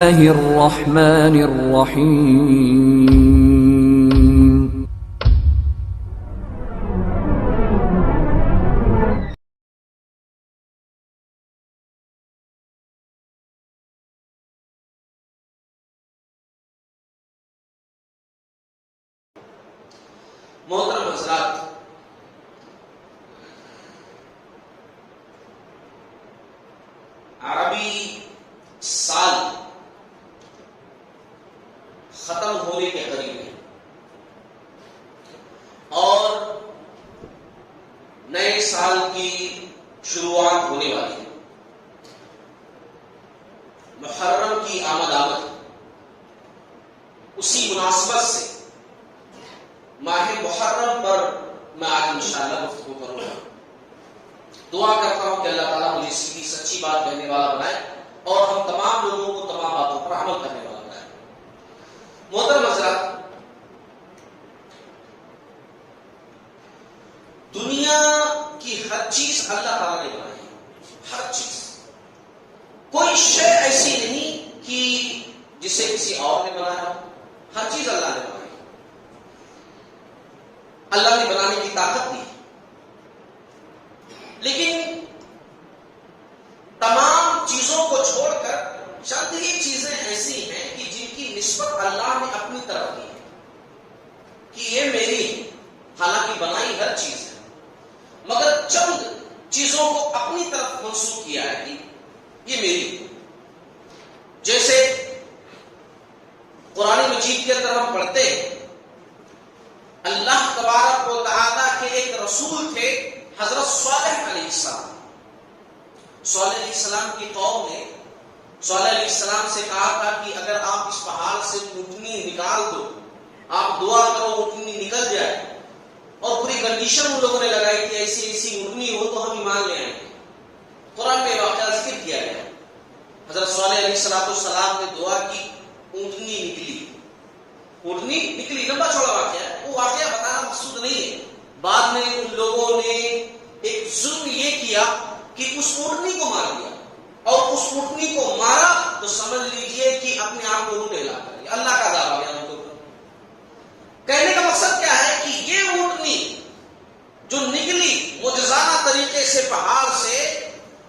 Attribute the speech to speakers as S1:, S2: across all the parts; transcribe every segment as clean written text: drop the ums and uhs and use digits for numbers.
S1: الرحمن الرحیم.
S2: محترم حضرات، عربی سال ختم ہونے کے قریب ہے اور نئے سال کی شروعات ہونے والی ہے. محرم کی آمد اسی مناسبت سے ماہ محرم پر میں آج انشاءاللہ گفتگو کروں گا. دعا کرتا ہوں کہ اللہ تعالیٰ مجھے سیدھی سچی بات کہنے والا بنائے اور ہم تمام لوگوں کو تمام باتوں پر عمل کرنے والا بنائے. محترم حضرات، دنیا کی ہر چیز اللہ تعالیٰ نے بنائی ہے. ہر چیز، کوئی شے ایسی نہیں کہ جسے کسی اور نے بنایا. ہر چیز اللہ نے بنائی. اللہ نے بنانے کی طاقت دی، لیکن تمام چیزوں کو چھوڑ کر چند ہی چیزیں ایسی ہیں کہ جن کی نسبت اللہ نے اپنی طرف دی ہے کہ یہ میری ہے. حالانکہ بنائی ہر چیز ہے، مگر چند چیزوں کو اپنی طرف منسوخ کیا ہے کہ یہ میری ہے. جیسے قرآن مجید کے اندر ہم پڑھتے ہیں، اللہ تبارک و تعالیٰ کے ایک رسول تھے حضرت صالح علیہ السلام. صالح علیہ السلام کی قوم نے صالح علیہ السلام سے کہا تھا کہ اگر آپ اس پہاڑ سے اونٹنی نکال دو، آپ دعا کرو اونٹنی نکل جائے. اور پوری کنڈیشن ان لوگوں نے لگائی کہ ایسی ایسی اونٹنی ہو تو ہم ایمان لے آئیں گے. قرآن میں واقعہ ذکر کیا گیا. حضرت صالح علیہ السلام نے دعا کی، اونٹنی نکلی. اونٹنی نکلی، لمبا چوڑا واقعہ ہے، وہ واقعہ بتانا مقصود نہیں ہے. بعد میں ان لوگوں نے ایک ظلم یہ کیا کہ اس اونٹنی کو مار دیا، اور اس اونٹنی کو مارا تو سمجھ لیجئے کہ اپنے آپ کو روح ہلا کر دیا. اللہ کا عذاب آ گیا ان کو. کہنے کا مقصد کیا ہے کہ یہ اونٹنی جو نکلی معجزانہ طریقے سے پہاڑ سے،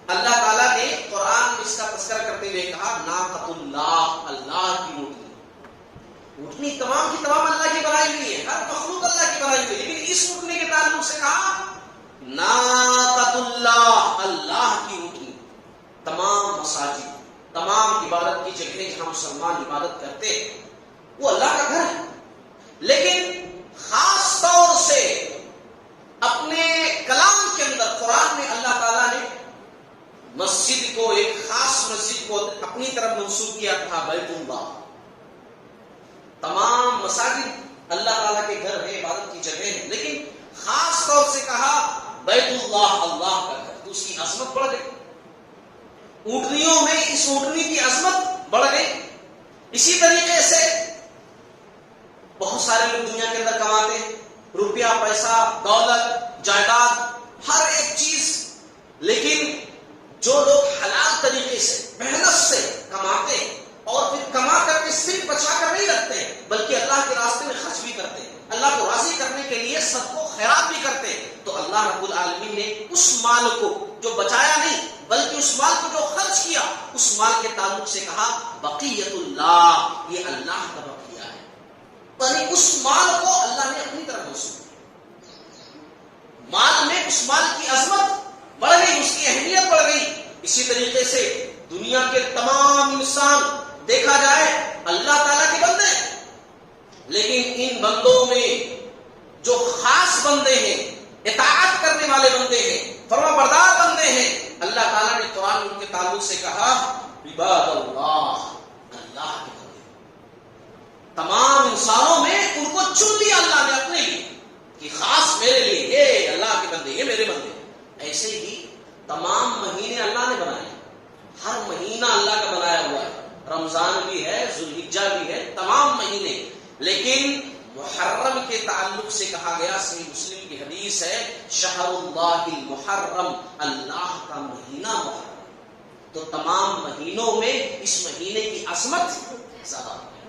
S2: اللہ تعالیٰ نے قرآن میں اس کا تذکرہ کرتے ہوئے کہا ناقۃ اللہ، اللہ کی اونٹنی. اونٹنی تمام کی تمام اللہ کی بنائی ہوئی ہے، ہر مخلوق اللہ کی بنائی ہوئی ہے، لیکن اس اونٹنی کے تعلق سے کہا ناقۃ اللہ، اللہ کی اونٹنی. تمام مساجد، تمام عبادت کی جگہیں جہاں مسلمان عبادت کرتے ہیں وہ اللہ کا گھر ہے، لیکن خاص طور سے اپنے کلام کے اندر قرآن میں اللہ تعالیٰ نے مسجد کو، ایک خاص مسجد کو اپنی طرف منسوب کیا تھا، بیت اللہ. تمام مساجد اللہ تعالیٰ کے گھر ہے، عبادت کی جگہ ہے، لیکن خاص طور سے کہا بیت اللہ، اللہ کا گھر. تو اس کی عظمت بڑھ گئی. اونٹنیوں میں اس اونٹنی کی عظمت بڑھ گئی. اسی طریقے سے بہت سارے لوگ دنیا کے اندر کماتے ہیں، روپیہ، پیسہ، دولت، جائیداد، ہر ایک چیز، لیکن جو لوگ حلال طریقے سے محنت سے کماتے ہیں اور پھر کما کر کے صرف بچا کر نہیں رکھتے ہیں بلکہ اللہ کے راستے میں خرچ بھی کرتے ہیں، اللہ کو راضی کرنے کے لیے سب کو خیرات بھی کرتے ہیں، تو اللہ رب العالمین نے اس مال کو جو بچایا نہیں بلکہ اس مال کو جو خرچ کیا، اس مال کے تعلق سے کہا بقیت اللہ، یہ اللہ کا بقیہ ہے. یعنی اس مال کو اللہ نے اپنی طرف منسوخ کیا. مال میں اس مال کی عظمت بڑھ گئی، اس کی اہمیت بڑھ گئی. اسی طریقے سے دنیا کے تمام انسان دیکھا جائے اللہ تعالیٰ کے بندے ہیں، لیکن ان بندوں میں جو خاص بندے ہیں، اطاعت کرنے والے بندے ہیں، فرما بردار بندے ہیں، اللہ تعالیٰ نے قرآن ان کے تعلق سے کہا عباد اللہ، اللہ کے بندے. تمام انسانوں میں ان کو چن دیا اللہ نے اپنے لیے کہ خاص میرے لیے یہ اللہ کے بندے، یہ میرے بندے. ایسے ہی تمام مہینے اللہ نے بنائے، ہر مہینہ اللہ کا بنایا ہوا ہے. رمضان بھی ہے، ذوالحجہ بھی ہے، تمام مہینے. لیکن محرم کے تعلق سے کہا گیا، صحیح مسلم کی حدیث ہے، شہر اللہ المحرم، اللہ کا مہینہ محرم. تو تمام مہینوں میں اس مہینے کی عظمت زیادہ ہے.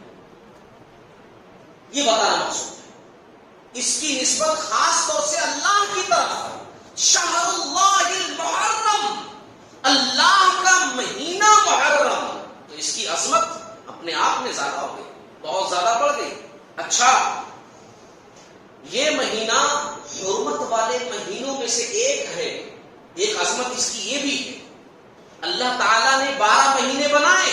S2: یہ بتانا مقصود ہے. اس کی نسبت خاص طور سے اللہ کی طرف. شہر اللہ المحرم، اللہ کا مہینہ محرم، تو اس کی عظمت اپنے آپ میں زیادہ ہو گئی، بہت زیادہ بڑھ گئی. اچھا، یہ مہینہ حرمت والے مہینوں میں سے ایک ہے. ایک عظمت اس کی یہ بھی ہے، اللہ تعالیٰ نے 12 مہینے بنائے.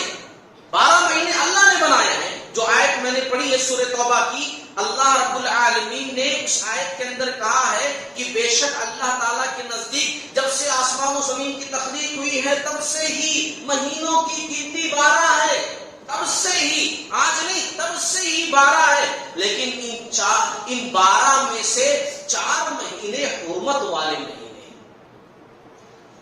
S2: 12 مہینے اللہ نے بنائے ہیں. جو آیت میں نے پڑھی ہے سورہ توبہ کی، اللہ رب العالمین نے اس آیت کے اندر کہا ہے کہ بے شک اللہ تعالیٰ کے نزدیک جب سے آسمان و زمین کی تخلیق ہوئی ہے تب سے ہی مہینوں کی گنتی 12 ہے. تب سے ہی، آج نہیں، تب سے ہی 12 ہے. لیکن ان 12 میں سے 4 مہینے حرمت والے مہینے،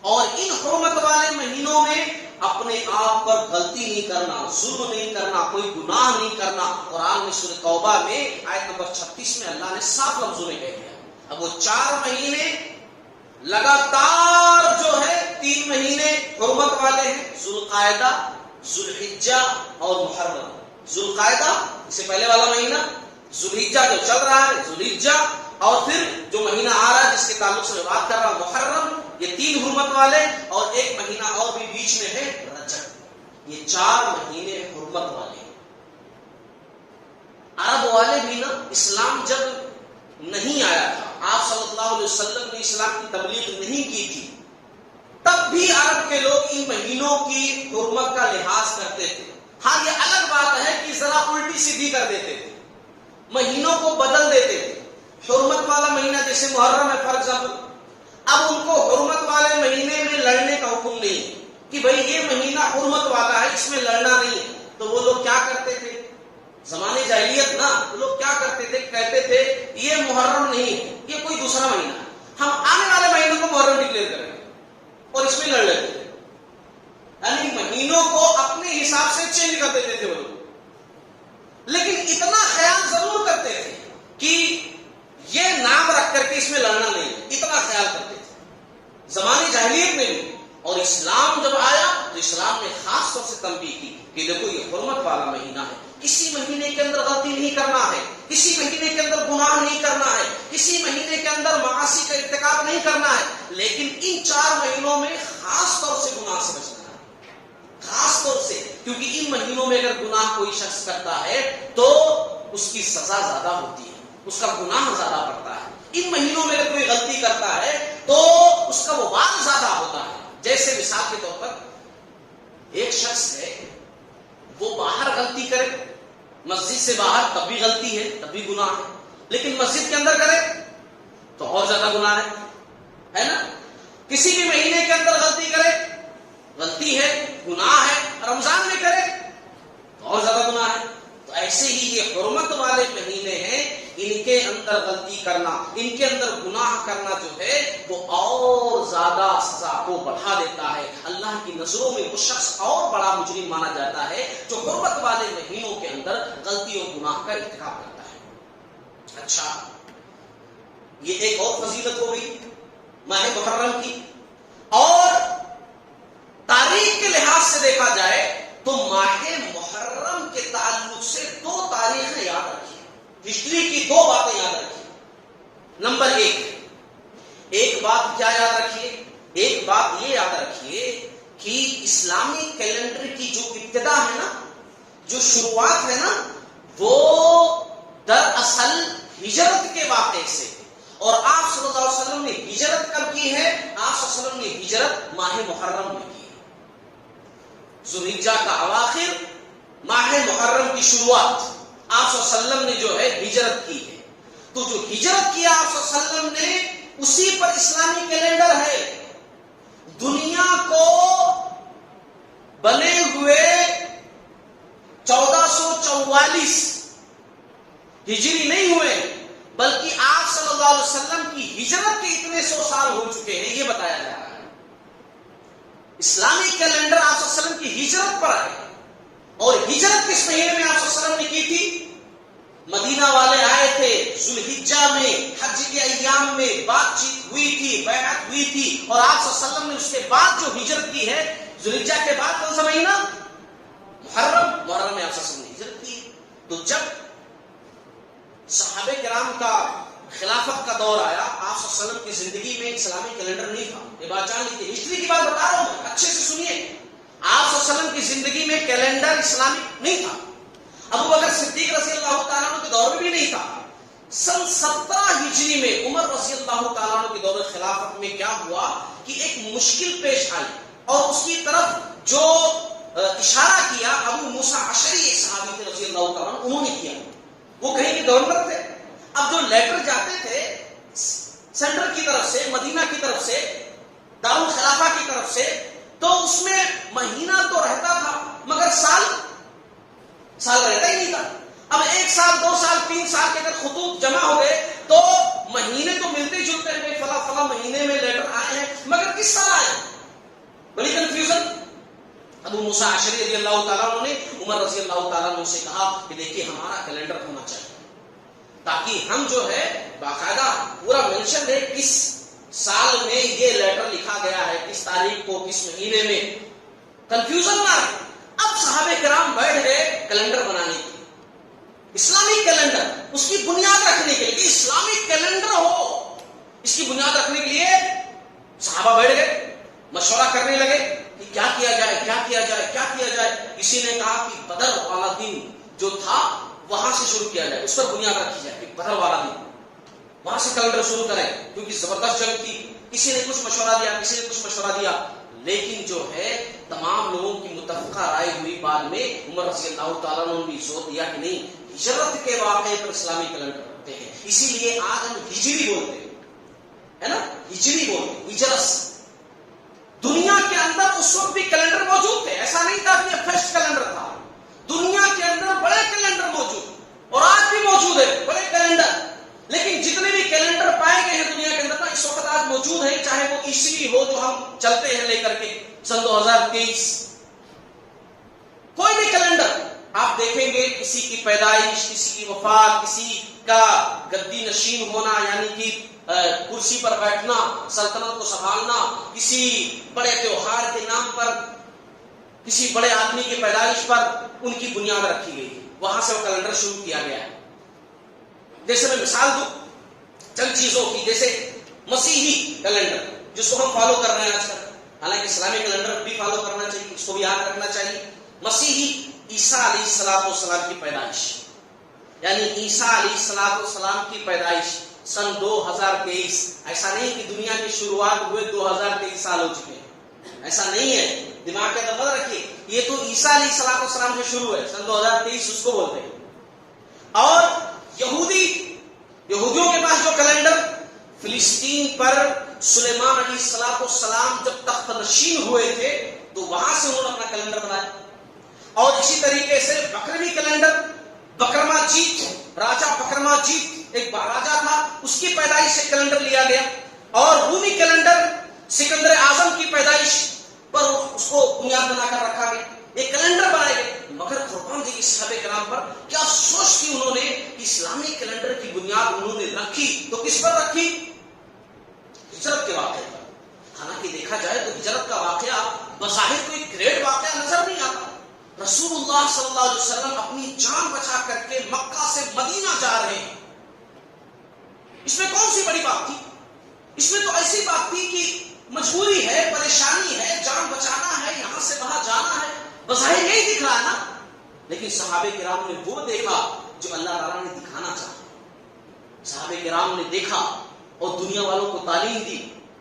S2: اور ان حرمت والے مہینوں میں اپنے آپ پر غلطی نہیں کرنا، ظلم نہیں کرنا، کوئی گناہ نہیں کرنا. قرآن میں سورہ توبہ میں آیت نمبر 36 میں اللہ نے صاف لفظوں میں کہہ دیا. اب وہ 4 مہینے لگاتار جو ہے 3 مہینے حرمت والے ہیں، ذوالقعدہ، ذوالحجہ اور محرم. ذوالقعدہ اس سے پہلے والا مہینہ، ذوالحجہ جو چل رہا ہے ذوالحجہ، اور پھر جو مہینہ آ رہا ہے جس کے تعلق سے میں بات کر رہا ہوں محرم. یہ 3 حرمت والے، اور ایک مہینہ اور بھی بیچ میں ہے رجب. یہ 4 مہینے حرمت والے ہیں. عرب والے بھی نا، اسلام جب نہیں آیا تھا، آپ صلی اللہ علیہ وسلم نے اسلام کی تبلیغ نہیں کی تھی، تب بھی عرب کے لوگ ان مہینوں کی حرمت کا لحاظ کرتے تھے. ہاں یہ الگ بات ہے کہ ذرا الٹی سیدھی کر دیتے تھے، مہینوں کو بدل دیتے تھے. حرمت والا مہینہ جیسے محرم ہے فار ایگزامپل، اب ان کو حرمت والے مہینے میں لڑنے کا حکم نہیں کہ بھئی یہ مہینہ حرمت والا ہے، اس میں لڑنا نہیں ہے. تو وہ لوگ کیا کرتے تھے زمانے جاہلیت نا، وہ لوگ کیا کرتے تھے، کہتے تھے یہ محرم نہیں ہے، یہ کوئی دوسرا مہینہ ہے، ہم آنے والے مہینوں کو محرم ڈکلیئر کریں گے اور اس میں لڑ لیتے تھے. یعنی مہینوں کو اپنے حساب سے چینج کر دیتے تھے وہ لوگ. لیکن اتنا خیال ضرور کرتے تھے کہ یہ نام رکھ کر کے اس میں لڑنا نہیں ہے، اتنا خیال کرتے تھے زمانے جاہلیت میں بھی. اور اسلام جب آیا تو اسلام نے خاص طور سے تنبیہ کی کہ دیکھو یہ حرمت والا مہینہ ہے، کسی مہینے کے اندر غلطی نہیں کرنا ہے، کسی مہینے کے اندر گناہ نہیں کرنا ہے، کسی مہینے کے اندر معاصی کا ارتکاب نہیں کرنا ہے. لیکن ان 4 مہینوں میں خاص طور سے گناہ سے بچنا ہے، خاص طور سے، کیونکہ ان مہینوں میں اگر گناہ کوئی شخص کرتا ہے تو اس کی سزا زیادہ ہوتی ہے، اس کا گناہ زیادہ پڑتا ہے. ان مہینوں میں اگر کوئی غلطی کرتا ہے تو اس کا وبال زیادہ ہوتا ہے. جیسے مثال کے طور پر ایک شخص ہے، وہ باہر غلطی کرے، مسجد سے باہر، تب بھی غلطی ہے، تب بھی گناہ ہے. لیکن مسجد کے اندر کرے تو اور زیادہ گناہ ہے نا. کسی بھی مہینے کے اندر غلطی کرے، غلطی ہے، گناہ ہے. رمضان میں کرے تو اور زیادہ گناہ ہے. تو ایسے ہی یہ حرمت والے مہینے ہیں، ان کے اندر غلطی کرنا، ان کے اندر گناہ کرنا جو ہے وہ اور زیادہ سزا کو بڑھا دیتا ہے. اللہ کی نظروں میں وہ شخص اور بڑا مجرم مانا جاتا ہے جو حرمت والے مہینوں کے اندر غلطی اور گناہ کا ارتکاب کرتا ہے. اچھا، یہ ایک اور فضیلت ہو گئی ماہ محرم کی. اور تاریخ کے لحاظ سے دیکھا جائے تو ماہ محرم کے تعلق سے 2 تاریخیں یاد رکھیے، ہسٹری کی 2 باتیں یاد رکھیے. نمبر 1 بات کیا یاد رکھیے؟ ایک بات یہ یاد رکھیے کہ اسلامی کیلنڈر کی جو ابتدا ہے نا، جو شروعات ہے نا، وہ دراصل ہجرت کے واقعے سے. اور آپ صلی اللہ علیہ وسلم نے ہجرت کب کی ہے؟ آپ صلی اللہ علیہ وسلم نے ہجرت ماہ محرم میں کی. ذوالحجہ کا اواخر، ماہ محرم کی شروعات، آپ صلی اللہ علیہ وسلم نے جو ہے ہجرت کی ہے. تو جو ہجرت کیا آپ صلی اللہ علیہ وسلم نے، اسی پر اسلامی کیلنڈر ہے. دنیا کو بنے ہوئے 1444 ہجری نہیں ہوئے، بلکہ آپ صلی اللہ علیہ وسلم کی ہجرت کے اتنے 100 سال ہو چکے ہیں، یہ بتایا جا رہا ہے. اسلامی کیلنڈر آپ صلی اللہ علیہ وسلم کی ہجرت پر ہے. اور ہجرت کس مہینے میں آپ صلی اللہ علیہ وسلم نے کی تھی؟ مدینہ والے آئے تھے ذوالحجہ میں، حج کے ایام میں بات چیت ہوئی تھی، بیعت ہوئی تھی، اور آپ صلی اللہ علیہ وسلم نے اس کے بعد جو ہجرت کی ہے ذوالحجہ کے بعد کون سا مہینہ؟ محرم میں آپ صلی اللہ علیہ وسلم نے ہجرت کی. تو جب صحابہ کرام کا خلافت کا دور آیا، آپ صلی اللہ علیہ وسلم کی زندگی میں اسلامی کیلنڈر نہیں تھا. یہ بات جان لیجیے، ہسٹری کی بات بتا رہا ہوں میں، اچھے سے سنیے. آپ صلی اللہ علیہ وسلم کی زندگی میں کیلنڈر اسلامک نہیں تھا. ابو بکر صدیق رضی اللہ تعالیٰ عنہ کے دور میں بھی نہیں تھا. سن 17 ہجری میں عمر رضی اللہ تعالیٰ عنہ کے دور خلافت میں کیا ہوا کہ ایک مشکل پیش آئی، اور اس کی طرف جو اشارہ کیا ابو موسیٰ اشعری ایک صحابی تھے رضی اللہ تعالیٰ عنہ، انہوں نے کیا. وہ کہیں کے گورنر تھے. اب جو لیٹر جاتے تھے سینٹر کی طرف سے، مدینہ کی طرف سے، دارالخلافہ کی طرف سے، تو اس میں مہینہ تو رہتا تھا مگر سال رہتا ہی نہیں تھا. اب 1 سال 2 سال 3 سال کے اگر خطوط جمع ہو گئے تو مہینے تو ملتے جلتے ہیں، فلاں مہینے میں لیٹر آئے ہیں مگر کس سال آئے؟ بڑی کنفیوژن. ابو موسیٰ اشعری رضی اللہ تعالیٰ عنہ نے عمر رضی اللہ تعالیٰ عنہ سے کہا کہ دیکھیے ہمارا کیلنڈر ہونا چاہیے تاکہ ہم جو ہے باقاعدہ پورا مینشن ہے کس سال میں یہ لیٹر لکھا گیا ہے، کس تاریخ کو، کس مہینے میں، کنفیوژن نہ رہے. اب صحابہ کرام بیٹھ گئے کیلنڈر بنانے کے لیے، اسلامک کیلنڈر، اس کی بنیاد رکھنے کے لیے، اسلامک کیلنڈر ہو، اس کی بنیاد رکھنے کے لیے صحابہ بیٹھ گئے، مشورہ کرنے لگے کہ کیا کیا جائے کیا کیا جائے کیا کیا جائے. کسی نے کہا کہ بدر والا دن جو تھا وہاں سے شروع کیا جائے، اس پر بنیاد رکھی جائے کہ بدر والا دن، وہاں سے کیلنڈر شروع کریں کیونکہ زبردست جنگ تھی. کسی نے کچھ مشورہ دیا، کسی نے کچھ مشورہ دیا، لیکن جو ہے تمام لوگوں کی متفقہ رائے ہوئی. بعد میں عمر رضی اللہ تعالیٰ نے بھی زور دیا کہ نہیں، ہجرت کے واقعے پر اسلامی کیلنڈر رکھتے ہیں. اسی لیے آج ہم ہجری بولتے ہیں، ہے نا، ہجری بولتے ہیں، ہجرس. دنیا کے اندر اس وقت بھی کیلنڈر موجود تھے، ایسا نہیں تھا کہ یہ فرسٹ کیلنڈر تھا. دنیا کے اندر بڑے کیلنڈر موجود اور آج بھی موجود ہے بڑے کیلنڈر. لیکن جتنے بھی کیلنڈر پائے گئے ہیں دنیا کے اندر اس وقت آج موجود ہیں، چاہے وہ عیسوی ہو جو ہم چلتے ہیں لے کر کے سن 2023، کوئی بھی کیلنڈر آپ دیکھیں گے کسی کی پیدائش، کسی کی وفات، کسی کا گدی نشین ہونا یعنی کہ کرسی پر بیٹھنا، سلطنت کو سنبھالنا، کسی بڑے تیوہار کے نام پر، کسی بڑے آدمی کی پیدائش پر ان کی بنیاد رکھی گئی، وہاں سے وہ کیلنڈر شروع کیا گیا ہے. جیسے میں مثال دوں چند چیزوں کی، جیسے مسیحی کیلنڈر جس کو ہم فالو کر رہے ہیں آج کل، حالانکہ اسلامی کیلنڈر بھی فالو کرنا چاہیے، اس کو بھی یاد رکھنا چاہیے. مسیحی عیسیٰ علیہ السلام کی پیدائش، یعنی عیسیٰ علیہ السلام کی پیدائش سن 2023. ایسا نہیں کہ دنیا کی شروعات ہوئے 2023 سال ہو چکے ہیں، ایسا نہیں ہے. دماغ کے اندر رکھیے یہ تو عیسیٰ علیہ السلام سے شروع ہے، سن 2023 اس کو بولتے ہیں. اور یہودیوں کے پاس جو کیلنڈر، فلسطین پر سلیمان علیہ السلام جب تخت نشین ہوئے تھے تو وہاں سے انہوں نے اپنا کیلنڈر بنایا. اور اسی طریقے سے بکرمی کیلنڈر، بکرما جیت، راجا بکرما جیت ایک راجا تھا، اس کی پیدائش سے کیلنڈر لیا گیا. اور رومی کیلنڈر سکندر اعظم کی پیدائش پر اس کو بنیاد بنا کر رکھا گیا. ایک کیلنڈر بنائے گئے. مگر قربان دی صحابہ کرام پر کیا سوچ کی انہوں نے کہ اسلامی کیلنڈر کی بنیاد انہوں نے رکھی تو کس پر رکھی؟ ہجرت کے واقعے پر. حالانکہ دیکھا جائے تو ہجرت کا واقعہ بظاہر کوئی گریٹ واقعہ نظر نہیں آتا. رسول اللہ صلی اللہ علیہ وسلم اپنی جان بچا کر کے مکہ سے مدینہ جا رہے ہیں. اس میں کون سی بڑی بات تھی؟ اس میں تو ایسی بات تھی کہ مجبوری ہے، پریشانی ہے، جان بچانا ہے، یہاں سے وہاں جانا ہے. بظاہر نہیں دکھ رہا نا، لیکن صحابہ کرام نے وہ دیکھا جو اللہ تعالیٰ نے دکھانا چاہا. صحابہ کرام نے دیکھا اور دنیا والوں کو تعلیم دی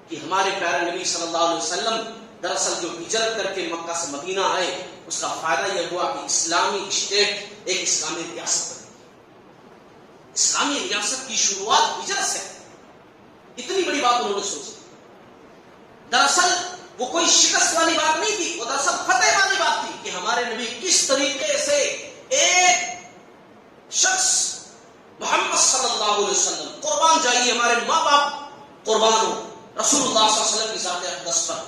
S2: کہ ہمارے پیارے نبی صلی اللہ علیہ وسلم دراصل جو ہجرت کر کے مکہ سے مدینہ آئے اس کا فائدہ یہ ہوا کہ اسلامی اسٹیٹ ایک اسلامی ریاست بنی. اسلامی ریاست کی شروعات ہجرت سے. اتنی بڑی بات انہوں نے سوچی. دراصل وہ کوئی شکست والی بات نہیں تھی، وہ دراصل فتح والی بات تھی کہ ہمارے نبی کس طریقے سے ایک شخص محمد صلی اللہ علیہ وسلم، قربان جائیے ہمارے ماں باپ قربان ہو رسول اللہ صلی اللہ علیہ وسلم کی ذات اقدس پر،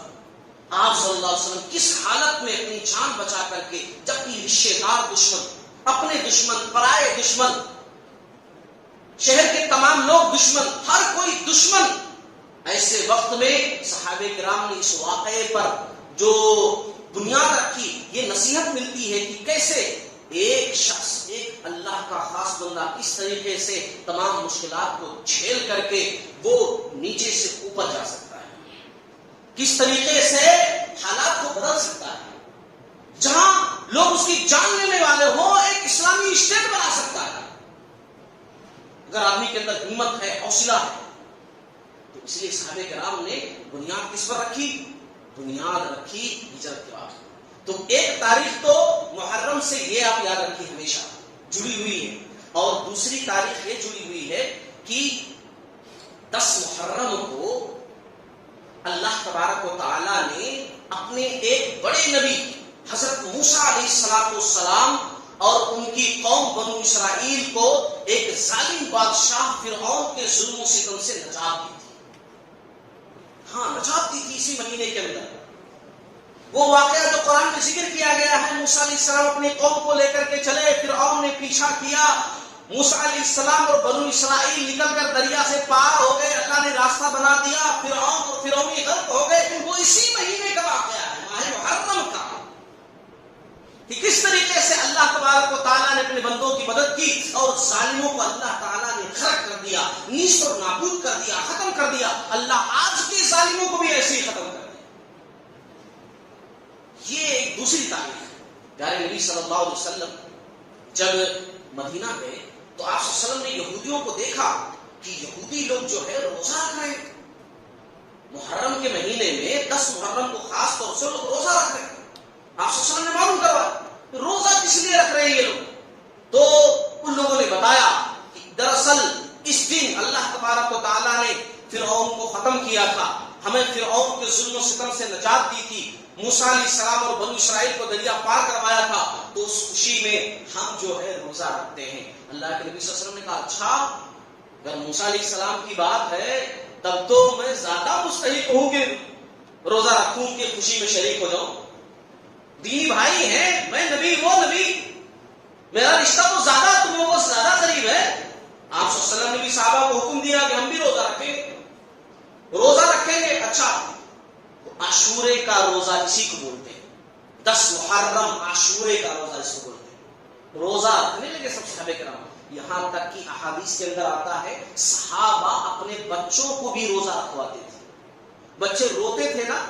S2: آپ صلی اللہ علیہ وسلم کس حالت میں اپنی جان بچا کر کے، جبکہ رشتے دار دشمن، اپنے دشمن، پرائے دشمن، شہر کے تمام لوگ دشمن، ہر کوئی دشمن، ایسے وقت میں صحابہ کرام نے اس واقعے پر جو بنیاد رکھی. یہ نصیحت ملتی ہے کہ کیسے ایک شخص، ایک اللہ کا خاص بندہ کس طریقے سے تمام مشکلات کو جھیل کر کے وہ نیچے سے اوپر جا سکتا ہے، کس طریقے سے حالات کو بدل سکتا ہے. جہاں لوگ اس کی جان لینے والے ہوں ایک اسلامی اسٹیٹ بنا سکتا ہے اگر آدمی کے اندر ہمت ہے، حوصلہ ہے. تو اس لیے صحابہ کرام نے بنیاد کس پر رکھی؟ بنیاد رکھی ہجرت کے بعد. تو ایک تاریخ تو محرم سے یہ آپ یاد رکھیے ہمیشہ جڑی ہوئی ہے، اور دوسری تاریخ یہ جڑی ہوئی ہے کہ 10 محرم کو اللہ تبارک و تعالی نے اپنے ایک بڑے نبی حضرت موسیٰ علیہ السلام اور ان کی قوم بنو اسرائیل کو ایک ظالم بادشاہ فرعون کے ظلم و ستم سے نجات دی تھی. ہاں نجات دی تھی اسی مہینے کے اندر. وہ واقعہ جو قرآن میں ذکر کیا گیا ہے، موسیٰ علیہ السلام اپنی قوم کو لے کر کے چلے، فرعون نے پیچھا کیا، موسیٰ علیہ السلام اور بنو اسرائیل نکل کر دریا سے پار ہو گئے، اللہ نے راستہ بنا دیا، فرعون اور فرعونی غرق ہو گئے. وہ اسی مہینے کا واقعہ ہے، ماہ محرم کا، کہ کس طریقے سے اللہ تبارک و تعالیٰ نے اپنے بندوں کی مدد کی اور ظالموں کو اللہ تعالیٰ نے غرق کر دیا، نیست اور نابود کر دیا، ختم کر دیا. اللہ آج کے ظالموں کو بھی ایسے ہی ختم کر دیا. یہ ایک دوسری تاریخ ہے. پیارے نبی صلی اللہ علیہ وسلم جب مدینہ گئے تو آپ صلی اللہ علیہ وسلم نے یہودیوں کو دیکھا کہ یہودی لوگ جو ہے روزہ رکھ رہے ہیں. محرم کے مہینے میں 10 محرم کو خاص طور سے لوگ روزہ رکھ رہے ہیں. آپ صلی اللہ علیہ وسلم نے معلوم کروا روزہ کس لیے رکھ رہے ہیں یہ لوگ. تو ان لوگوں نے بتایا کہ دراصل اس دن اللہ تبارک و تعالیٰ نے فرعون کو ختم کیا تھا، ہمیں فرعون کے ظلم و ستم سے نجات دی تھی، موسیٰ علیہ السلام اور بنو اسرائیل کو دریا پار کروایا تھا، تو اس خوشی میں ہم جو ہے روزہ رکھتے ہیں. اللہ کے نبی صلی اللہ علیہ وسلم نے کہا اچھا اگر موسیٰ علیہ السلام کی بات ہے تب تو میں زیادہ مستحق ہوں کہ روزہ رکھوں کہ خوشی میں شریک ہو جاؤں. دینی بھائی ہیں، میں نبی وہ نبی، میرا رشتہ تو زیادہ تم لوگوں سے زیادہ قریب ہے. آپ صلی اللہ علیہ وسلم نے بھی صحابہ کو حکم دیا کہ ہم بھی روزہ رکھیں گے. اچھا عاشورے کا روزہ اسی کو بولتے ہیں، 10 محرم عاشورے کا روزہ اس کو بولتے ہیں. روزہ رکھنے لگے سب صحابہ کرام، یہاں تک کہ احادیث کے اندر آتا ہے صحابہ اپنے بچوں کو بھی روزہ رکھواتے تھے. بچے روتے تھے نا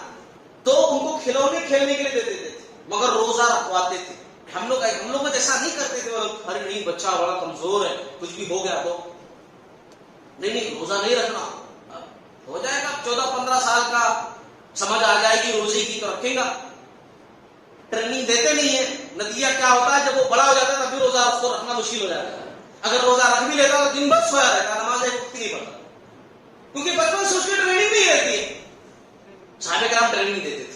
S2: تو ان کو کھلونے کھیلنے کے لیے دے دیتے تھے مگر روزہ رکھواتے تھے. ہم لوگ ایسا نہیں کرتے تھے، ارے نہیں بچہ بڑا کمزور ہے کچھ بھی ہو گیا تو نہیں روزہ نہیں رکھنا. ہو جائے گا 14-15 سال کا، سمجھ آ جائے گی روزے کی تو رکھے گا. ٹریننگ دیتے نہیں ہے. نتیجہ کیا ہوتا ہے جب وہ بڑا ہو جاتا ہے تب بھی روزہ اس کو رکھنا مشکل ہو جاتا ہے. اگر روزہ رکھ بھی لیتا تو دن بھر سویا رہتا، نماز ایک وقت نہیں پڑھتا، کیونکہ بچپن سے اس کی ٹریننگ بھی رہتی ہے. صحابہ کرام ٹریننگ دیتے تھے،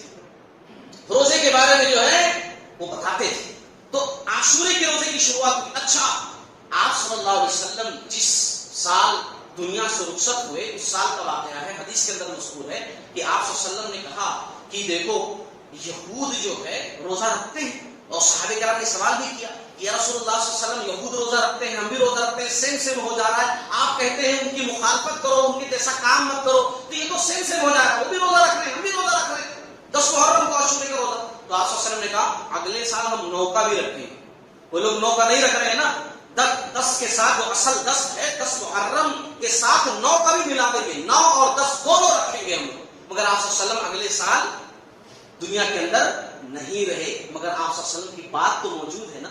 S2: روزے کے بارے میں جو ہے وہ بتاتے تھے. تو عاشورے کے روزے کی شروعات ہوئی. اچھا آپ صلی اللہ علیہ وسلم جس سال دنیا سے رخصت ہوئے اس سال کا واقعہ ہے، حدیث کے اندر مذکور ہے کہ آپ صلی اللہ علیہ وسلم نے کہا کہ دیکھو یہود جو ہے روزہ رکھتے ہیں، اور صحابہ کرام نے سوال بھی کیا یا رسول اللہ صلی اللہ علیہ وسلم یہود روزہ رکھتے ہیں ہم بھی روزہ رکھتے ہیں، سیم ہو جا رہا ہے. آپ کہتے ہیں ان کی مخالفت کرو، ان کے جیسا کام مت کرو، تو یہ تو سیم ہو جا رہا ہے، وہ بھی روزہ رکھ رہے ہیں ہم بھی روزہ رکھ رہے ہیں 10 محرم کو عاشورے کا روزہ. تو آپ صلی اللہ علیہ وسلم نے کہا اگلے سال ہم 9 کا بھی رکھیں گے. وہ لوگ 9 کا نہیں رکھ رہے ہیں نا، 10 کے ساتھ جو اصل 10 ہے 10 محرم کے ساتھ 9 کا بھی ملا دیں گے، 9 اور 10 دونوں رکھیں گے ہم لوگ. مگر آپ صلی اللہ علیہ وسلم اگلے سال دنیا کے اندر نہیں رہے، مگر آپ صلی اللہ علیہ وسلم کی بات تو موجود ہے نا،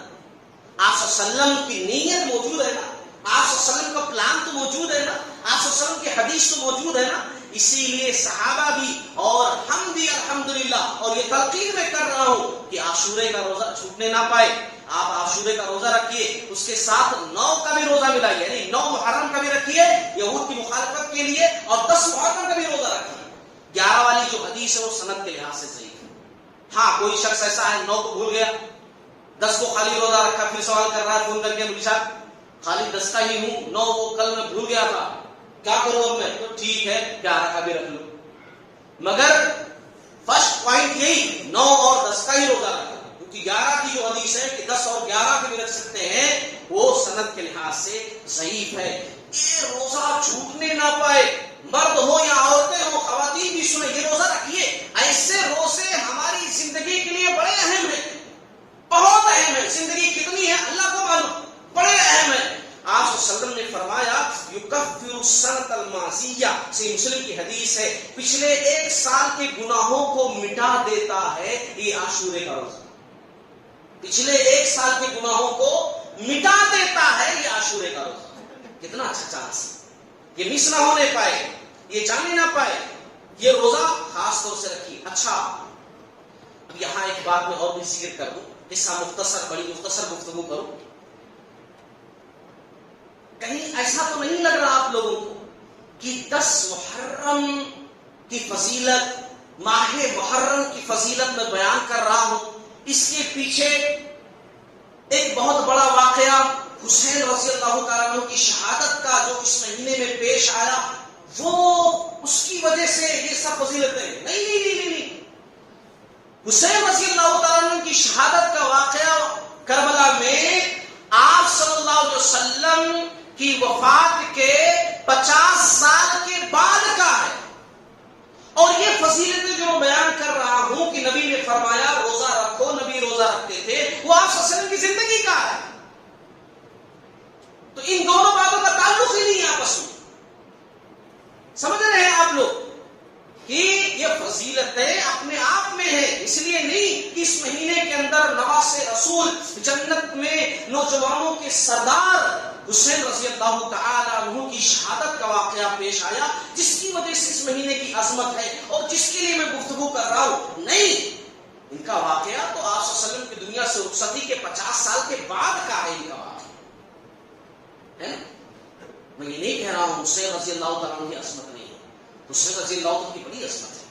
S2: آپ صلی اللہ علیہ وسلم کی نیت موجود ہے نا، آپ صلی اللہ علیہ وسلم کا پلان تو موجود ہے نا، آپ صلی اللہ علیہ وسلم کی حدیث تو موجود ہے نا. اسی لیے صحابہ بھی اور ہم بھی الحمدللہ، اور یہ تلقین میں کر رہا ہوں کہ عاشورے کا روزہ چھوٹنے نہ پائے. آپ عاشورے کا روزہ رکھیے، اس کے ساتھ 9 کا بھی روزہ ملائیے، یعنی 9 محرم کا بھی رکھیے یہود کی مخالفت کے لیے، اور 10 محرم کا بھی روزہ رکھیے. 11 والی جو حدیث ہے وہ سند کے لحاظ سے صحیح ہے. ہاں کوئی شخص ایسا ہے 9 کو بھول گیا، 10 کو خالی روزہ رکھا، پھر سوال کر رہا ہے فون کر کے مجھے خالی 10 کا ہی ہوں، 9 وہ کل میں بھول گیا تھا، کیا کروں اب میں؟ تو ٹھیک ہے 11 کا بھی رکھ لو، مگر فرسٹ پوائنٹ یہی 9 اور 10 کا ہی روزہ رکھا، کیونکہ 11 کی جو حدیث ہے کہ 10 اور 11 کے بھی رکھ سکتے ہیں وہ سند کے لحاظ سے ضعیف ہے. یہ روزہ چھوٹنے نہ پائے. مرد ہو یا عورتیں ہو، خواتین بھی سنیں، یہ روزہ رکھیے. ایسے روزے ہماری زندگی کے لیے بڑے اہم ہیں، بہت اہم ہے. زندگی کتنی ہے اللہ کو معلوم، بڑے اہم ہے. آپ صلی اللہ علیہ وسلم نے فرمایا یکفر السنۃ الماضیہ، صحیح مسلم کی حدیث ہے، پچھلے ایک سال کے گناہوں کو مٹا دیتا ہے یہ عاشورے کا روزہ. پچھلے ایک سال کے گناہوں کو مٹا دیتا ہے یہ عاشورے کا روزہ. کتنا اچھا چانس، یہ مس نہ ہونے پائے، یہ جانے نہ پائے. یہ روزہ خاص طور سے رکھیے. اچھا اب یہاں ایک بات میں اور بھی ذکر کر دوں، قصہ مختصر، بڑی مختصر گفتگو کروں. کہیں ایسا تو نہیں لگ رہا آپ لوگوں کو کہ 10 محرم کی فضیلت، ماہ محرم کی فضیلت میں بیان کر رہا ہوں، اس کے پیچھے ایک بہت بڑا واقعہ حسین رضی اللہ تعالیٰ عنہ کی شہادت کا جو اس مہینے میں پیش آیا، وہ اس کی وجہ سے یہ سب فضیلتیں نہیں. حسین رضی اللہ تعالیٰ عنہ کی شہادت کا واقعہ کربلا میں آپ صلی اللہ علیہ وسلم کی وفات کے 50 سال کے بعد کا ہے. اور یہ فضیلتیں جو میں بیان کر رہا ہوں کہ نبی نے فرمایا روزہ رکھو، نبی روزہ رکھتے تھے، وہ آپ صلی اللہ علیہ وسلم کی زندگی کا ہے. تو ان دونوں باتوں کا تعلق ہی نہیں ہے آپس میں. سمجھ رہے ہیں آپ لوگ کہ یہ فضیلتیں اپنے آپ میں ہیں، اس لیے نہیں کہ اس مہینے کے اندر نواز رسول جنت میں نوجوانوں کے سردار حسین رضی اللہ تعالی عنہ کی شہادت کا واقعہ پیش آیا جس کی وجہ سے اس مہینے کی عظمت ہے اور جس کے لیے میں گفتگو کر رہا ہوں. نہیں، ان کا واقعہ تو آپ صلی اللہ علیہ وسلم کی دنیا سے رخصتی کے 50 سال کے بعد کا ہے. ان کا واقعہ ہے نا. میں یہ نہیں کہہ رہا ہوں حسین رضی اللہ تعالیٰ عنہ کی عظمت نہیں ہے، حسین رضی اللہ عنہ کی بڑی عظمت ہے.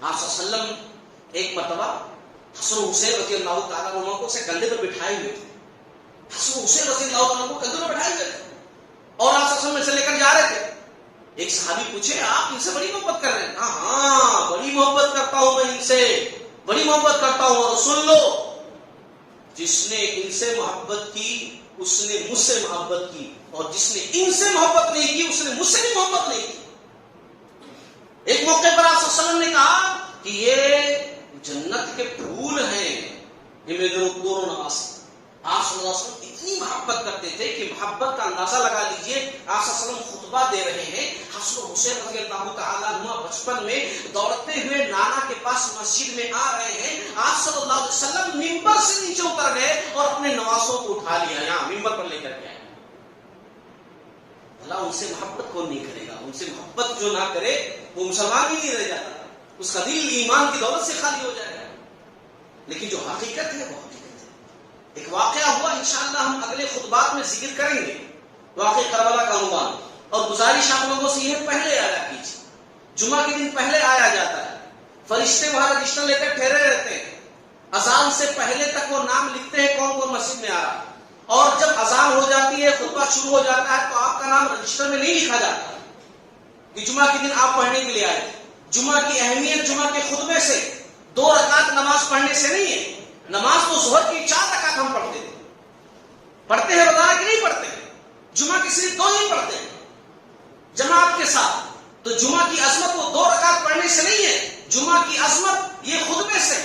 S2: آپ صلی اللہ علیہ وسلم ایک مرتبہ حسن حسین رضی اللہ تعالیٰ عنہ کو سے کندھے پر بٹھائے ہوئے تھے. حسن حسین رضی اللہ عنہ کو کندھے پر بٹھائے ہوئے تھے اور آپ صلی اللہ علیہ وسلم سے لے کر جا رہے تھے. ایک صحابی پوچھے آپ ان سے بڑی محبت کر رہے ہیں؟ ہاں بڑی محبت کرتا ہوں میں ان سے، بڑی محبت کرتا ہوں. اور سن لو، جس نے ان سے محبت کی اس نے مجھ سے محبت کی، اور جس نے ان سے محبت نہیں کی اس نے مجھ سے بھی محبت نہیں کی. ایک موقع پر آپ صلی اللہ علیہ وسلم نے کہا کہ یہ جنت کے پھول ہیں، یہ میرے دونوں نواز. آپ صلی اللہ علیہ وسلم اتنی محبت کرتے تھے کہ محبت کا اندازہ لگا لیجئے. آپ صلی اللہ علیہ وسلم خطبہ دے رہے ہیں، حسن حسین رضی اللہ تعالیٰ عنہ بچپن میں دوڑتے ہوئے نانا کے پاس مسجد میں آ رہے ہیں. آپ صلی اللہ علیہ وسلم ممبر سے نیچے اتر گئے اور اپنے نوازوں کو اٹھا لیا، یہاں ممبر پر لے کر کے آئے. اللہ ان سے محبت کون نہیں کرے گا؟ ان سے محبت جو نہ کرے وہ مسلمان ہی نہیں رہ جاتا، اس کا دل ایمان کی دولت سے خالی ہو جائے گا. لیکن جو حقیقت ہے وہ حقیقت ہے. ایک واقعہ ہوا، انشاءاللہ ہم اگلے خطبات میں ذکر کریں گے واقعہ کربلا کا عنوان. اور گزارش آپ لوگوں سے یہ پہلے آیا کیجیے، جمعہ کے دن پہلے آیا جاتا ہے، فرشتے وہاں رجسٹر لے کر ٹھہرے رہتے ہیں، اذان سے پہلے تک وہ نام لکھتے ہیں کون کون مسجد میں آ رہا ہے. اور جب اذان ہو جاتی ہے، خطبہ شروع ہو جاتا ہے تو آپ کا نام رجسٹر میں نہیں لکھا جاتا کہ جمعہ کے دن آپ پڑھنے کے لیے آئے. جمعہ کی اہمیت جمعہ کے خطبے سے 2 رکعت نماز پڑھنے سے نہیں ہے. نماز تو ظہر کی 4 رکعت ہم پڑھتے تھے، پڑھتے ہیں روزانہ کہ نہیں پڑھتے ہیں؟ جمعہ کی صرف 2 ہی پڑھتے ہیں جماعت کے ساتھ. تو جمعہ کی عظمت وہ 2 رکعت پڑھنے سے نہیں ہے، جمعہ کی عظمت یہ خطبے سے.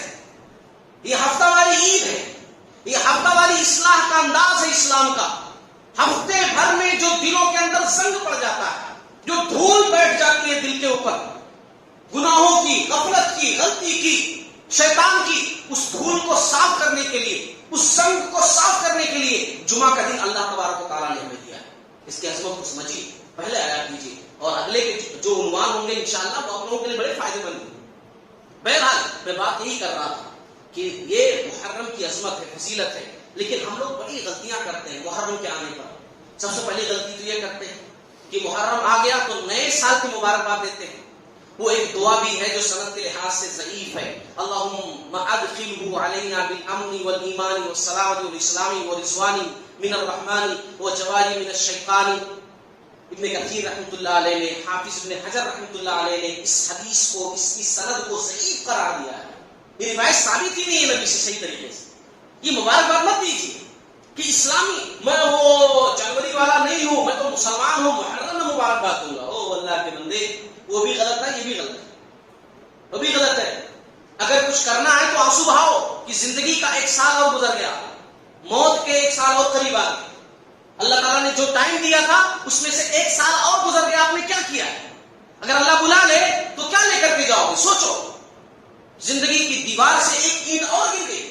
S2: یہ ہفتہ واری عید ہے، یہ ہفتہ واری اصلاح کا انداز ہے اسلام کا. ہفتے بھر میں جو دلوں کے اندر زنگ پڑ جاتا ہے، جو دھول بیٹھ جاتی ہے دل کے اوپر، گناہوں کی، غفلت کی، غلطی کی، شیطان کی، اس دھول کو صاف کرنے کے لیے، اس زنگ کو صاف کرنے کے لیے جمعہ کا دن اللہ تبارک و تعالیٰ نے ہمیں دیا ہے. اس کی عظمت کو سمجھیے، پہلے آیا کیجیے، اور اگلے کے جو عنوان ہوں گے انشاءاللہ وہ آپ لوگوں کے لیے بڑے فائدے مند ہوں. بہرحال میں بات یہی کر رہا تھا کہ یہ محرم کی عظمت ہے، فضیلت ہے، لیکن ہم لوگ بڑی غلطیاں کرتے ہیں محرم کے آنے پر. سب سے پہلی غلطی تو یہ کرتے ہیں کہ محرم آ گیا تو نئے سال کی مبارکباد دیتے ہیں. وہ ایک دعا بھی ہے جو سند کے لحاظ سے ضعیف ہے. اللہم ادخلہ علینا بالامن والایمان والسلامۃ والاسلام والرضوان من الرحمن وجواری من الشیطان. ابن کثیر رحمۃ اللہ علیہ نے، حافظ ابن حجر رحمۃ اللہ علیہ نے اس حدیث کو، اس کی سند کو ضعیف قرار دیا ہے. یہ روایت ثابت ہی نہیں ہے نبی سے صحیح طریقے سے. یہ مبارکباد مت دیجیے کہ اسلامی، میں وہ جنوری والا نہیں ہوں، میں تو مسلمان ہوں، محرم میں مبارکباد دوں گا. او اللہ کے بندے وہ بھی غلط ہے، یہ بھی غلط ہے، وہ بھی غلط ہے۔ اگر کچھ کرنا ہے تو آنسو بہاؤ کہ زندگی کا 1 سال اور گزر گیا، موت کے 1 سال اور قریب آ گئے، اللہ تعالیٰ نے جو ٹائم دیا تھا اس میں سے 1 سال اور گزر گیا، آپ نے کیا کیا ہے؟ اگر اللہ بلا لے تو کیا لے کر کے جاؤ گے؟ سوچو، زندگی کی دیوار سے 1 اینٹ اور گر گئی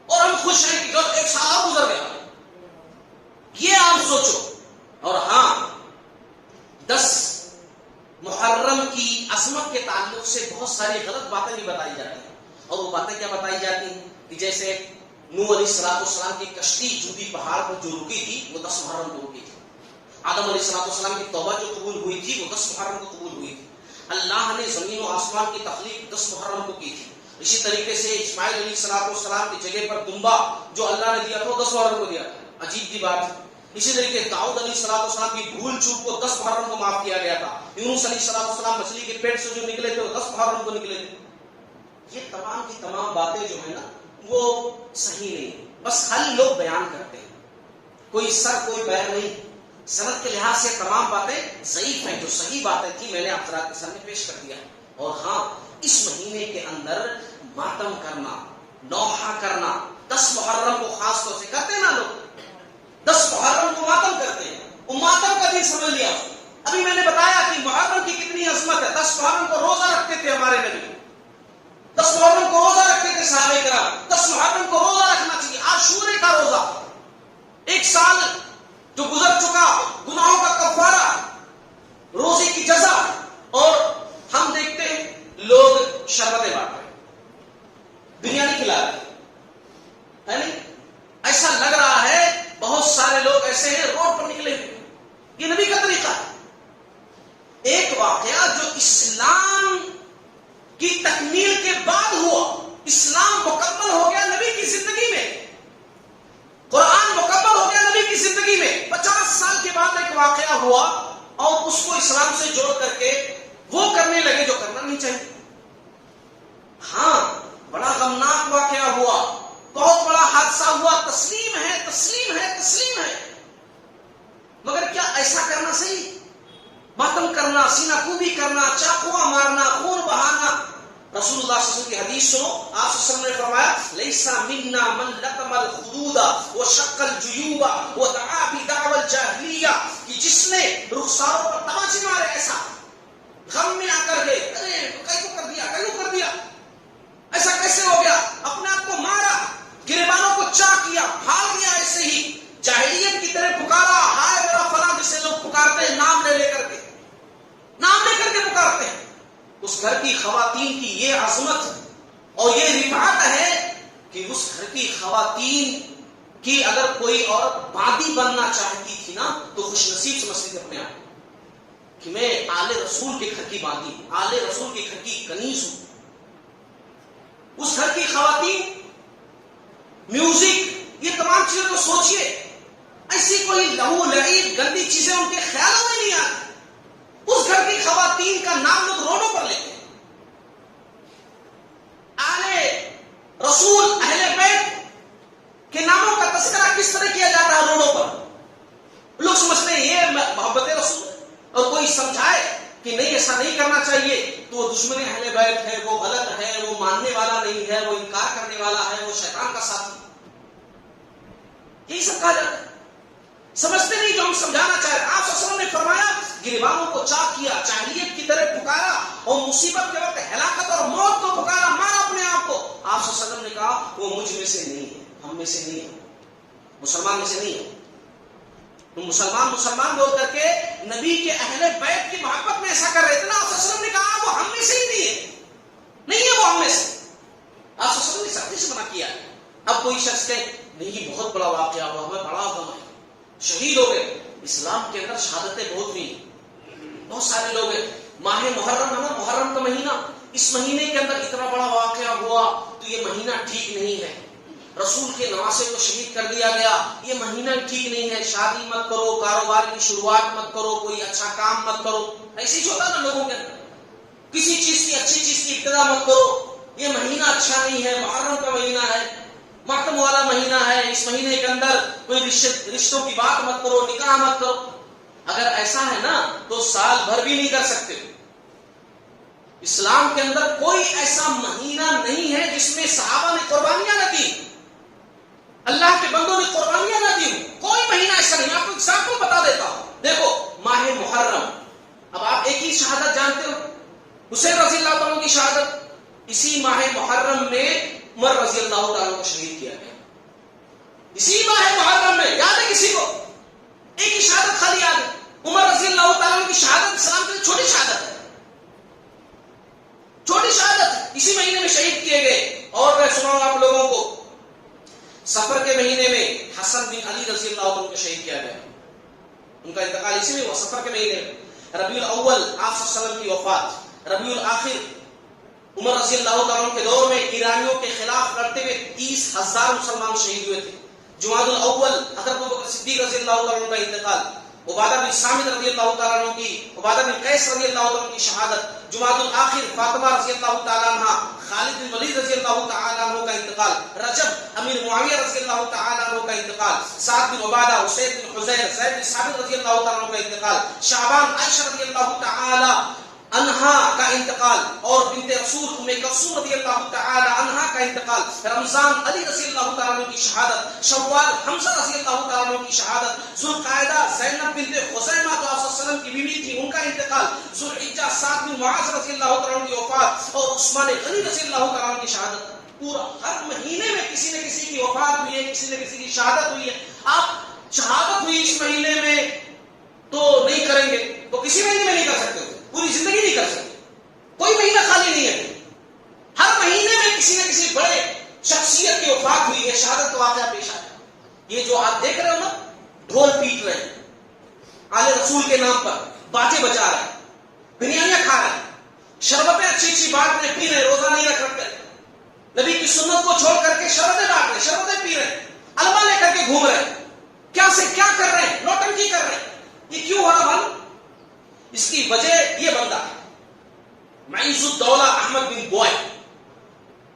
S2: اور ہم خوش ہیں کہ 1 سال اور گزر گیا، یہ آپ سوچو۔ اور ہاں، 10 محرم کی عظمت کے تعلق سے بہت ساری غلط باتیں بھی بتائی جاتی ہیں، اور وہ باتیں کیا بتائی جاتی ہیں کہ جیسے نوح علیہ السلام کی کشتی جودی پہاڑ پر جو رکی تھی وہ 10 محرم کو رکی تھی، آدم علیہ السلام کی توبہ جو قبول ہوئی تھی وہ 10 محرم کو قبول ہوئی تھی، اللہ نے زمین و آسمان کی تخلیق 10 محرم کو کی تھی، اسی طریقے سے اسماعیل علیہ السلام کی جگہ پر دمبا جو اللہ نے دیا تھا وہ 10 محرم کو دیا تھا، عجیب کی بات ہے۔ اسی طریقے داؤد علیہ السلام کی بھول چوک کو 10 محرم کو معاف کیا گیا تھا، یونس علیہ السلام مچھلی کے پیٹ سے جو نکلے تھے وہ 10 محرم کو نکلے تھے۔ یہ تمام کی تمام باتیں جو ہیں نا وہ صحیح نہیں، بس خالی لوگ بیان کرتے ہیں، کوئی سر کوئی پیر نہیں، سند کے لحاظ سے تمام باتیں ضعیف ہیں، جو صحیح باتیں تھی میں نے آپ حضرات کے سامنے پیش کر دیا۔ اور ہاں، اس مہینے کے اندر ماتم کرنا، نوحہ کرنا، 10 محرم کو خاص طور سے کرتے ہیں نا لوگ، 10 محرم کو ماتم کرتے ہیں، وہ ماتم کا دن سمجھ لیا۔ ابھی میں نے بتایا کہ محرم کی کتنی عظمت ہے، 10 محرم کو روزہ رکھتے تھے ہمارے نبی، 10 محرم کو روزہ رکھتے تھے صحابہ کرام، 10 محرم کو روزہ رکھنا چاہیے۔ عاشورے کا روزہ، 1 سال جو گزر چکا، گناہوں کا کفارہ، روزے کی جزا، اور ہم دیکھتے ہیں لوگ شربتیں بانٹ رہے، بریانی کھلا رہے ہے نہیں؟ ایسا لگ رہا ہے بہت سارے لوگ ایسے ہیں روڈ پر نکلے ہوئے، یہ نبی کا طریقہ ہے۔ ایک واقعہ جو اسلام کی تکمیل کے بعد ہوا، اسلام مکمل ہو گیا نبی کی زندگی میں، قرآن مکمل ہو گیا نبی کی زندگی میں، 50 سال کے بعد ایک واقعہ ہوا اور اس کو اسلام سے جوڑ کر کے وہ کرنے لگے جو کرنا نہیں چاہیے۔ ہاں، بڑا غمناک واقعہ ہوا، بہت بڑا حادثہ ہوا، تسلیم ہے تسلیم ہے تسلیم ہے، مگر کیا ایسا کرنا صحیح؟ ماتم کرنا، سینہ کوبی کرنا، چاقواں مارنا، خون بہانا۔ رسول اللہ صلی اللہ علیہ وسلم کی حدیث سنو، آپ صلی اللہ علیہ وسلم نے فرمایا لیسا منا من لطم الخدود وشق الجیوب ودعا بدعوى الجاہلیہ، کہ جس نے رخساروں پر تماچے مارے، ایسا غم میں آ کر گئے، ارے کیوں کر دیا، کیوں کر دیا، ایسا کیسے ہو گیا، اپنے آپ کو مارا، گریبانوں کو چاک کیا، بھاگ گیا، ایسے ہی جاہلیت کی طرح پکارا، ہائے میرا فلاں، جسے لوگ پکارتے ہیں نام لے لے کر کے، نام لے کر کے پکارتے ہیں۔ اس گھر کی خواتین کی یہ عظمت اور یہ رفعت ہے کہ اس گھر کی خواتین کی اگر کوئی عورت باندی بننا چاہتی تھی نا تو خوش نصیب سمجھتی تھی اپنے آپ کہ میں آل رسول کے گھر کی باندی ہوں، آل رسول کے گھر کی کنیز ہوں۔ اس گھر کی خواتین میوزک، یہ تمام چیزیں تو سوچئے، ایسی کوئی لہو لعیب گندی چیزیں ان کے خیالوں میں نہیں آتی۔ اس گھر کی خواتین کا نام لوگ روڈوں پر لیتے ہیں، آل رسول اہل بیت کے ناموں کا تذکرہ کس طرح کیا جاتا ہے روڈوں پر، لوگ سمجھتے ہیں یہ محبت رسول، اور کوئی سمجھائے کہ نہیں ایسا نہیں کرنا چاہیے تو وہ دشمن اہل بیت ہے، وہ غلط ہے، وہ ماننے والا نہیں ہے، وہ انکار کرنے والا ہے، وہ شیطان کا ساتھی، یہی سب کہا جاتا ہے۔ سمجھتے نہیں جو ہم سمجھانا چاہ رہے ہیں۔ آپ صلی اللہ علیہ وسلم نے فرمایا گریبانوں کو چاک کیا، جاہلیت کی طرح پکارا، اور مصیبت کے وقت ہلاکت اور موت کو پکارا، مارا اپنے آپ کو۔ آپ صلی اللہ علیہ وسلم نے کہا وہ مجھ میں سے نہیں ہے، ہم میں سے نہیں ہے، مسلمان میں سے نہیں ہے۔ تو مسلمان بول کر کے نبی کے اہل بیت کی محبت میں ایسا کر رہے تھے نا، آپ صلی اللہ علیہ وسلم نے کہا وہ ہم میں سے ہی نہیں ہے، نہیں ہے وہ ہم میں سے۔ آپ صلی اللہ علیہ وسلم نے سختی سے منع کیا۔ اب کوئی شخص کہے نہیں یہ بہت بڑا واقعہ ہوا، ہمیں بڑا غم ہے، شہید ہو گئے۔ اسلام کے اندر شہادتیں بہت ہوئی، بہت سارے لوگ ہیں۔ ماہ محرم ہے نا، محرم کا مہینہ، اس مہینے کے اندر اتنا بڑا واقعہ ہوا تو یہ مہینہ ٹھیک نہیں ہے، رسول کے نواسے کو شہید کر دیا گیا، یہ مہینہ ٹھیک نہیں ہے، شادی مت کرو، کاروبار کی شروعات مت کرو، کوئی اچھا کام مت کرو، ایسے ہی ہوتا نا لوگوں کے اندر، کسی چیز کی اچھی چیز کی ابتدا مت کرو، یہ مہینہ اچھا نہیں ہے، محرم کا مہینہ ہے، ماتم والا مہینہ ہے، اس مہینے کے اندر کوئی رشتوں کی بات مت کرو، نکاح مت کرو، اگر ایسا ہے نا تو سال بھر بھی نہیں کر سکتے. اسلام کے اندر کوئی ایسا مہینہ نہیں ہے جس میں صحابہ نے قربانیاں نہ دی، اللہ کے بندوں نے قربانیاں نہ دی. کوئی مہینہ ایسا نہیں. میں آپ کو ایگزامپل بتا دیتا ہوں. دیکھو ماہ محرم، اب آپ ایک ہی شہادت جانتے ہو، حسین رضی اللہ تعالیٰ کی شہادت. اسی ماہ محرم میں عمر رضی اللہ تعالیٰ کو شہید کیا گیا. اسی ماہ محرم میں، یاد ہے کسی کو؟ ایک ہی شہادت خالی یاد ہے. عمر رضی اللہ تعالیٰ کی شہادت اسلام کے لیے چھوٹی شہادت ہے، چھوٹی شہادت. اسی مہینے میں شہید کیے گئے. اور میں سناؤں آپ لوگوں کو، سفر کے مہینے میں حسن بن علی رضی اللہ عنہ کو شہید کیا گیا. ان کا انتقال اسی میں ہوا، سفر کے مہینے میں. ربیع الاول آپ صلی اللہ علیہ وسلم کی وفات. ربیع الاخر عمر رضی اللہ تعالیٰ کے دور میں ایرانیوں کے خلاف لڑتے ہوئے 30,000 مسلمان شہید ہوئے تھے. جمادی الاول حضرت ابوبکر صدیق رضی اللہ تعالیٰ کا انتقال. عبادہ بن صامت رضی اللہ تعالیٰ عنہ کی، عبادہ بن قیس رضی اللہ تعالیٰ عنہ کی شہادت. جمادی الاخر فاطمہ رضی اللہ تعالیٰ عنہ، خالد بن ولید رضی اللہ تعالیٰ عنہ کا انتقال. رجب امیر معاویہ رضی اللہ تعالیٰ عنہ کا انتقال. سعد بن عبادہ، اسید بن حضیر، زید بن ثابت رضی اللہ تعالیٰ عنہ کا انتقال. شعبان عائشہ رضی اللہ تعالیٰ عنہا کا انتقال. اور بنت رسول ام کلثوم رضی اللہ تعالی عنہا کا انتقال. رمضان علی رضی اللہ تعالی عنہ کی شہادت. شوال حمزہ رضی اللہ تعالی عنہ کی شہادت. ذوالقعدہ زینب بنت خزیمہ جو آپ صلی اللہ علیہ وسلم کی بیوی تھی، ان کا انتقال. ذوالحجہ سعد بن معاذ رضی اللہ تعالی عنہ کی وفات. اور عثمان غنی رضی اللہ تعالی عنہ کی شہادت. پورا ہر مہینے میں کسی نہ کسی کی وفات ہوئی ہے، کسی نہ کسی کی شہادت ہوئی ہے. آپ شہادت ہوئی اس مہینے میں تو نہیں کریں گے تو کسی مہینے میں نہیں کر سکتے، پوری زندگی نہیں کر سکتے. کوئی مہینہ خالی نہیں ہے. ہر مہینے میں کسی نہ کسی بڑے شخصیت کی وفات ہوئی ہے، شہادت کا واقعہ پیش آیا. یہ جو آپ دیکھ رہے ہو نا، ڈھول پیٹ رہے ہیں آل رسول کے نام پر، باجے بجا رہے ہیں، بریانیاں کھا رہے ہیں، شربتیں اچھی اچھی بانٹ رہے، پی رہے، روزہ نہیں رکھ رکھتے، نبی کی سنت کو چھوڑ کر کے شربتیں بانٹ رہے، شربتیں پی رہے، الما لے کر کے گھوم رہے ہیں. کیا سے کیا کر رہے ہیں؟ نوٹنکی کر رہے ہیں. یہ کیوں ہو رہا معلوم؟ اس کی وجہ یہ بندہ ہے معیز الدولہ احمد بن بوائے.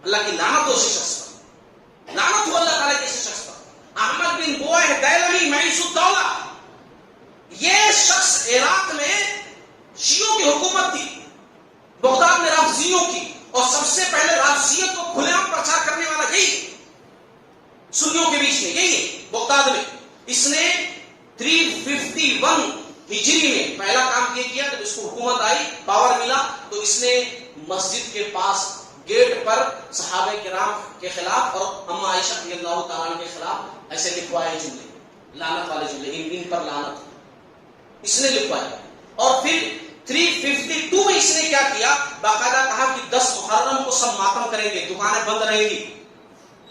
S2: اللہ کی لعنت ہو اس شخص پر، لعنت ہو اللہ تعالیٰ کے اس شخص پر. احمد بن بوائے دیلوی معیز الدولہ، یہ شخص عراق میں شیعوں کی حکومت تھی، بغداد میں رافضیوں کی، اور سب سے پہلے رافضیت کو کھلے عام پرچار کرنے والا یہی سنیوں کے بیچ میں، یہی ہے بغداد میں. اس نے 351 ہجری میں پہلا کام یہ کیا. جب اس کو حکومت آئی، پاور ملا، تو اس نے مسجد کے پاس گیٹ پر صحابہ کرام کے خلاف اور اما عائشہ رضی اللہ تعالیٰ کے خلاف ایسے لکھوائے جملے، لعنت والے جملے، ان پر لعنت اس نے لکھوائے. اور پھر 352 میں اس نے کیا کیا، باقاعدہ کہا کہ 10 محرم کو سب ماتم کریں گے، دکانیں بند رہیں گی،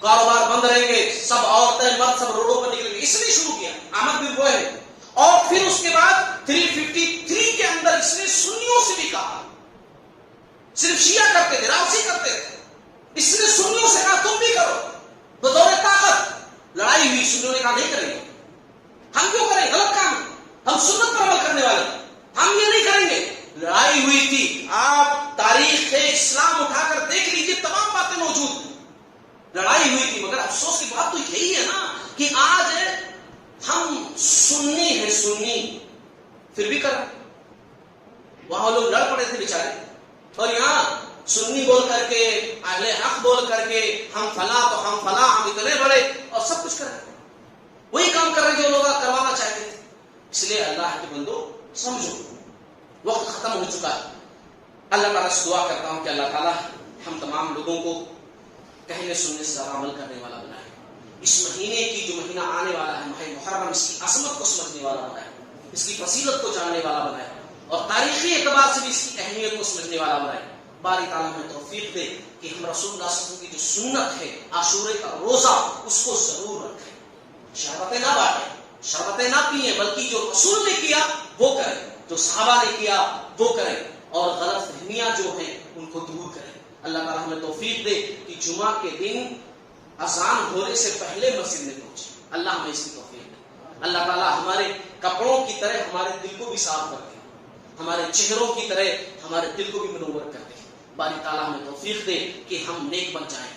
S2: کاروبار بند رہیں گے، سب عورتیں مرد سب روڈوں پر نکلیں گے. اس نے شروع کیا احمد بن بوائے نے. اور پھر اس کے بعد 353 کے اندر اس نے سنیوں سے بھی کہا، صرف شیعہ کرتے تھے، رافضی کرتے تھے، اس نے سنیوں سے کہا تم بھی کرو بطور طاقت. لڑائی ہوئی، سنیوں نے کہا نہیں کریں گے، ہم کیوں کریں، غلط کام ہے، ہم سنت پر عمل کرنے والے، ہم یہ نہیں کریں گے. لڑائی ہوئی تھی. آپ تاریخ اسلام اٹھا کر دیکھ لیجیے، تمام باتیں موجود ہیں. لڑائی ہوئی تھی، مگر افسوس کی بات تو یہی ہے نا کہ آج ہم سنی ہیں، سنی پھر بھی کر رہے. وہاں لوگ لڑ پڑے تھے بیچارے، اور یہاں سنی بول کر کے، اہل حق بول کر کے، ہم فلاں تو ہم فلاں، ہم اتنے بڑے، اور سب کچھ کر رہے ہیں. وہی کام کر رہے جو لوگ کروانا چاہتے تھے. اس لیے اللہ کے بندو سمجھو، وقت ختم ہو چکا ہے. اللہ تعالیٰ سے دعا کرتا ہوں کہ اللہ تعالیٰ ہم تمام لوگوں کو کہنے سننے سے زیادہ عمل کرنے والا بنائے. اس مہینے کی جو مہینہ آنے والا ہے ماہ محرم، اس کی عظمت کو سمجھنے والا بنائے، اس کی فضیلت کو جاننے والا بنائے، اور تاریخی اعتبار سے بھی اس کی اہمیت کو سمجھنے والا بنائے. باری تعالیٰ ہمیں توفیق دے کہ ہم رسول اللہ صلی اللہ علیہ وسلم کی جو سنت ہے، عاشورے کا روزہ، اس کو ضرور رکھیں. شربتیں نہ بانٹیں، شربتیں نہ پئیں، بلکہ جو رسول نے کیا وہ کریں، جو صحابہ نے کیا وہ کریں، اور غلط فہمیاں جو ہیں ان کو دور کریں. اللہ تعالیٰ ہمیں توفیق دے کہ جمعہ کے دن اذان ہونے سے پہلے مسجد میں پہنچے. اللہ ہمیں اس کی توفیق دے. اللہ تعالیٰ ہمارے کپڑوں کی طرح ہمارے دل کو بھی صاف کر دے، ہمارے چہروں کی طرح ہمارے دل کو بھی منور کر دے. باری تعالیٰ ہمیں توفیق دے کہ ہم نیک بن جائیں،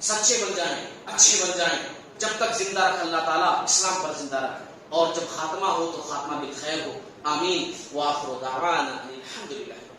S2: سچے بن جائیں، اچھے بن جائیں. جب تک زندہ رکھ اللہ تعالیٰ اسلام پر زندہ رکھ، اور جب خاتمہ ہو تو خاتمہ بالخیر ہو. آمین. وآخر دعوانا الحمدللہ.